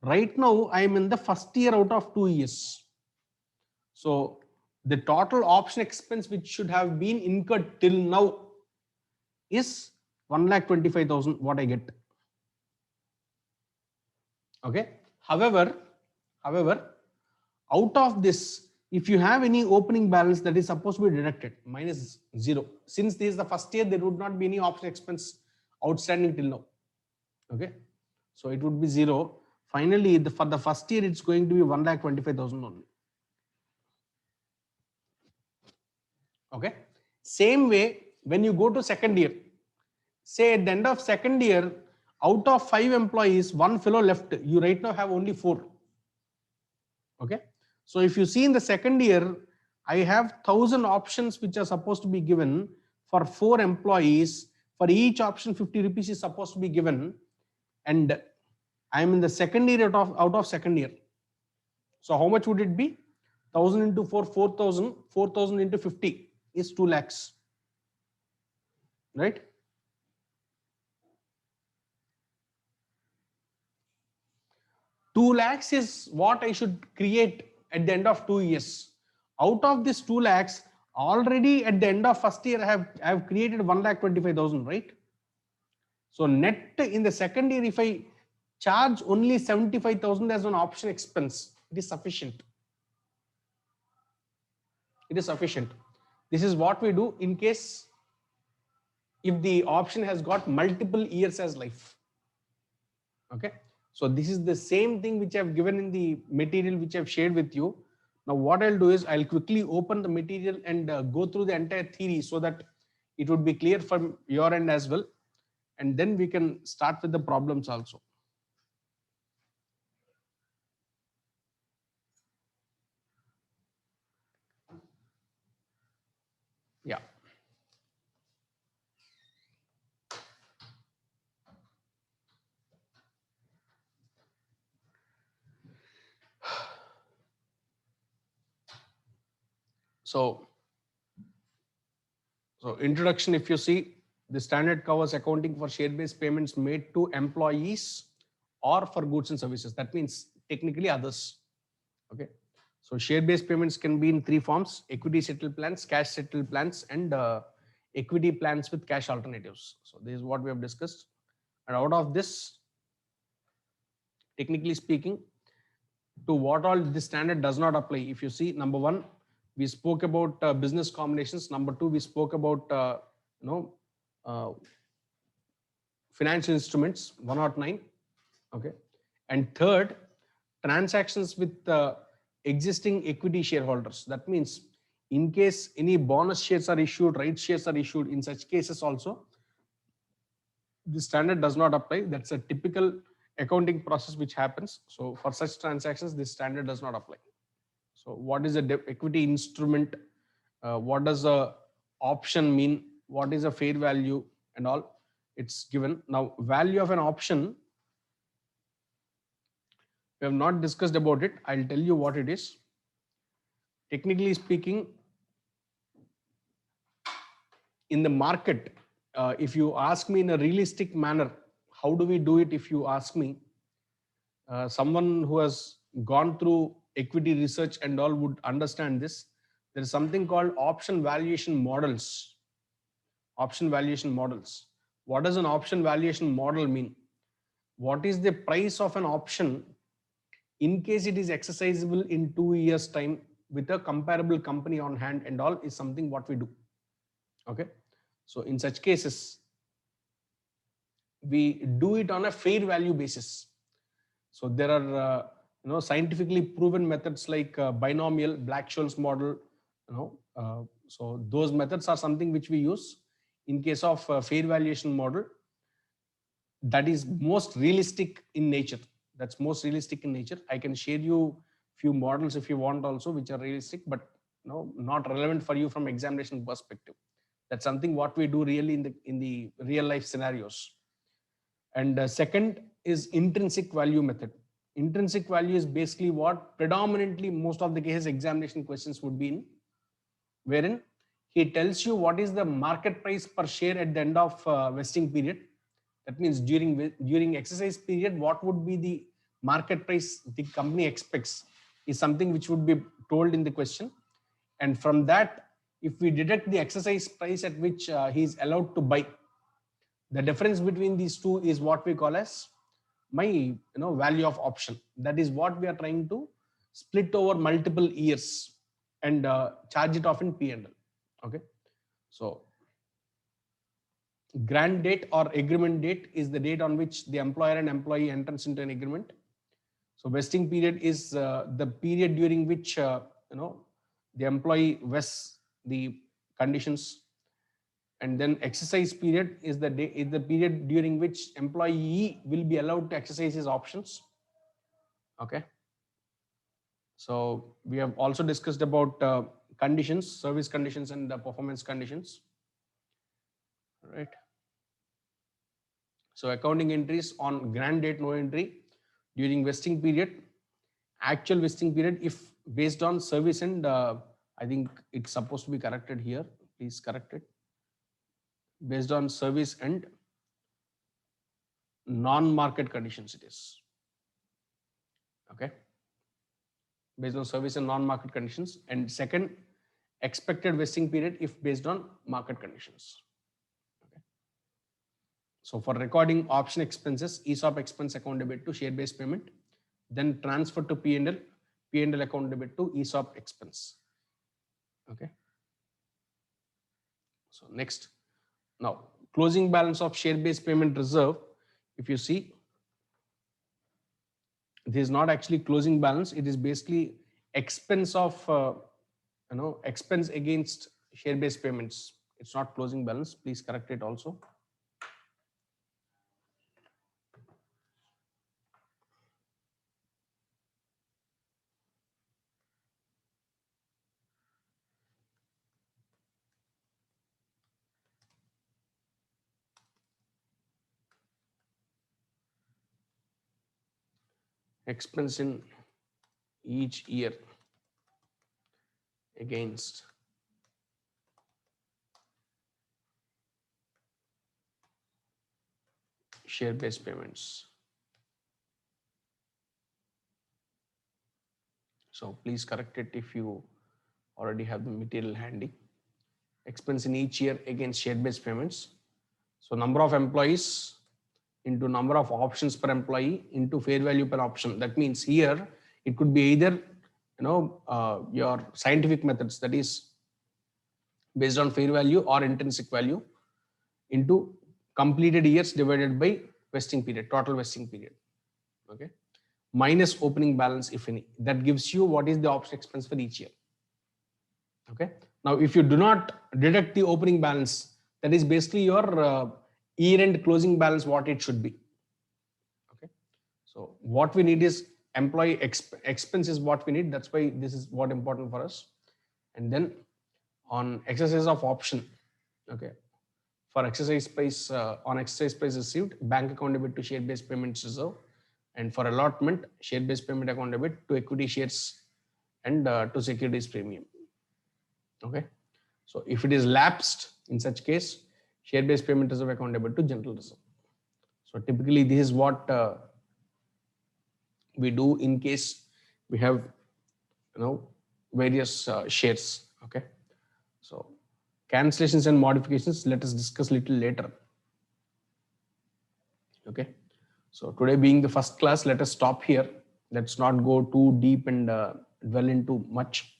[SPEAKER 1] Right now, I am in the first year out of 2 years. So the total option expense which should have been incurred till now is 1,25,000 what I get. Okay. However, out of this, if you have any opening balance, that is supposed to be deducted, minus 0. Since this is the first year, there would not be any option expense outstanding till now. Okay. So it would be 0. Finally, for the first year, it's going to be 1,25,000 only. Okay. Same way, when you go to second year, say at the end of second year, out of 5 employees, 1 fellow left. You right now have only 4. Okay. So if you see in the second year, I have 1,000 options which are supposed to be given for 4 employees. For each option, 50 rupees is supposed to be given. And I am in the second year out of second year. So how much would it be? 1,000 into 4, 4,000. 4,000 into 50 is 2 lakhs. Right? $2 lakhs is what I should create at the end of 2 years. Out of this 2 lakhs, already at the end of first year, I have created 1,25,000, right? So net in the second year, if I charge only 75,000 as an option expense, it is sufficient. It is sufficient. This is what we do in case if the option has got multiple years as life. Okay, so this is the same thing which I've given in the material which I've shared with you. Now what I'll do is I'll quickly open the material and go through the entire theory so that it would be clear from your end as well, and then we can start with the problems also. Yeah. So introduction, if you see, the standard covers accounting for share-based payments made to employees or for goods and services. That means technically others. Okay. So share-based payments can be in three forms: equity settled plans, cash settled plans, and equity plans with cash alternatives. So this is what we have discussed. And out of this, technically speaking, to what all this standard does not apply. If you see, number one, we spoke about business combinations. Number two, we spoke about uh, financial instruments 109. Okay, and third, transactions with existing equity shareholders. That means in case any bonus shares are issued, rights shares are issued, in such cases also the standard does not apply. That's a typical accounting process which happens. So for such transactions, this standard does not apply. So what is a equity instrument? What does a option mean? What is a fair value and all? It's given. Now, value of an option, we have not discussed about it. I'll tell you what it is. Technically speaking, in the market, if you ask me in a realistic manner, how do we do it? If you ask me, someone who has gone through equity research and all would understand this. There is something called option valuation models. Option valuation models. What does an option valuation model mean? What is the price of an option in case it is exercisable in 2 years time with a comparable company on hand and all is something what we do. Okay, so in such cases we do it on a fair value basis. So there are scientifically proven methods like binomial, Black-Scholes model. So those methods are something which we use in case of fair valuation model. That is most realistic in nature. That's most realistic in nature. I can share you few models if you want also, which are realistic, but not relevant for you from examination perspective. That's something what we do really in the real life scenarios. And second is intrinsic value method. Intrinsic value is basically what predominantly most of the cases examination questions would be in, wherein he tells you what is the market price per share at the end of vesting period. That means during exercise period, what would be the market price the company expects is something which would be told in the question. And from that, if we deduct the exercise price at which he is allowed to buy, the difference between these two is what we call as my value of option. That is what we are trying to split over multiple years and charge it off in P&L. Okay, so grant date or agreement date is the date on which the employer and employee enters into an agreement. So vesting period is the period during which the employee vests the conditions. And then exercise period is the period during which employee will be allowed to exercise his options. Okay, so we have also discussed about conditions, service conditions, and performance conditions. All right, so accounting entries on grant date, no entry. During vesting period, actual vesting period if based on service and I think it's supposed to be corrected here. Please correct it. Based on service and non-market conditions it is. Okay, based on service and non-market conditions. And second, expected vesting period if based on market conditions. Okay, so for recording option expenses, ESOP expense account debit to share-based payment, then transfer to P&L, P&L account debit to ESOP expense. Okay, so next, now closing balance of share-based payment reserve, if you see, this is not actually closing balance. It is basically expense of, expense against share-based payments. It's not closing balance. Please correct it also. Expense in each year against share-based payments. So please correct it if you already have the material handy. Expense in each year against share-based payments. So number of employees into number of options per employee into fair value per option. That means here it could be either your scientific methods, that is based on fair value or intrinsic value, into completed years divided by vesting period, total vesting period. Okay, minus opening balance, if any. That gives you what is the option expense for each year. Okay, now if you do not deduct the opening balance, that is basically your year-end closing balance, what it should be. Okay, so what we need is employee expense is what we need. That's why this is what important for us. And then on exercise of option, okay, for exercise price, on exercise price received, bank account debit to share-based payments reserve, and for allotment, share-based payment account debit to equity shares and to securities premium. Okay, so if it is lapsed, in such case, share-based payment reserve account debit to general reserve. So typically this is what we do in case we have various shares. Okay, so cancellations and modifications, let us discuss little later. Okay, so today being the first class, let us stop here. Let's not go too deep and dwell into much.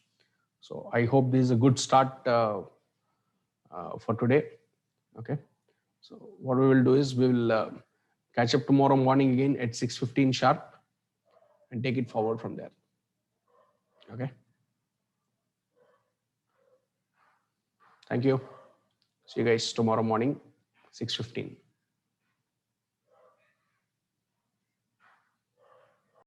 [SPEAKER 1] So I hope this is a good start for today. Okay, so what we will do is we will catch up tomorrow morning again at 6:15 sharp and take it forward from there. Okay, thank you. See you guys tomorrow morning, 6:15.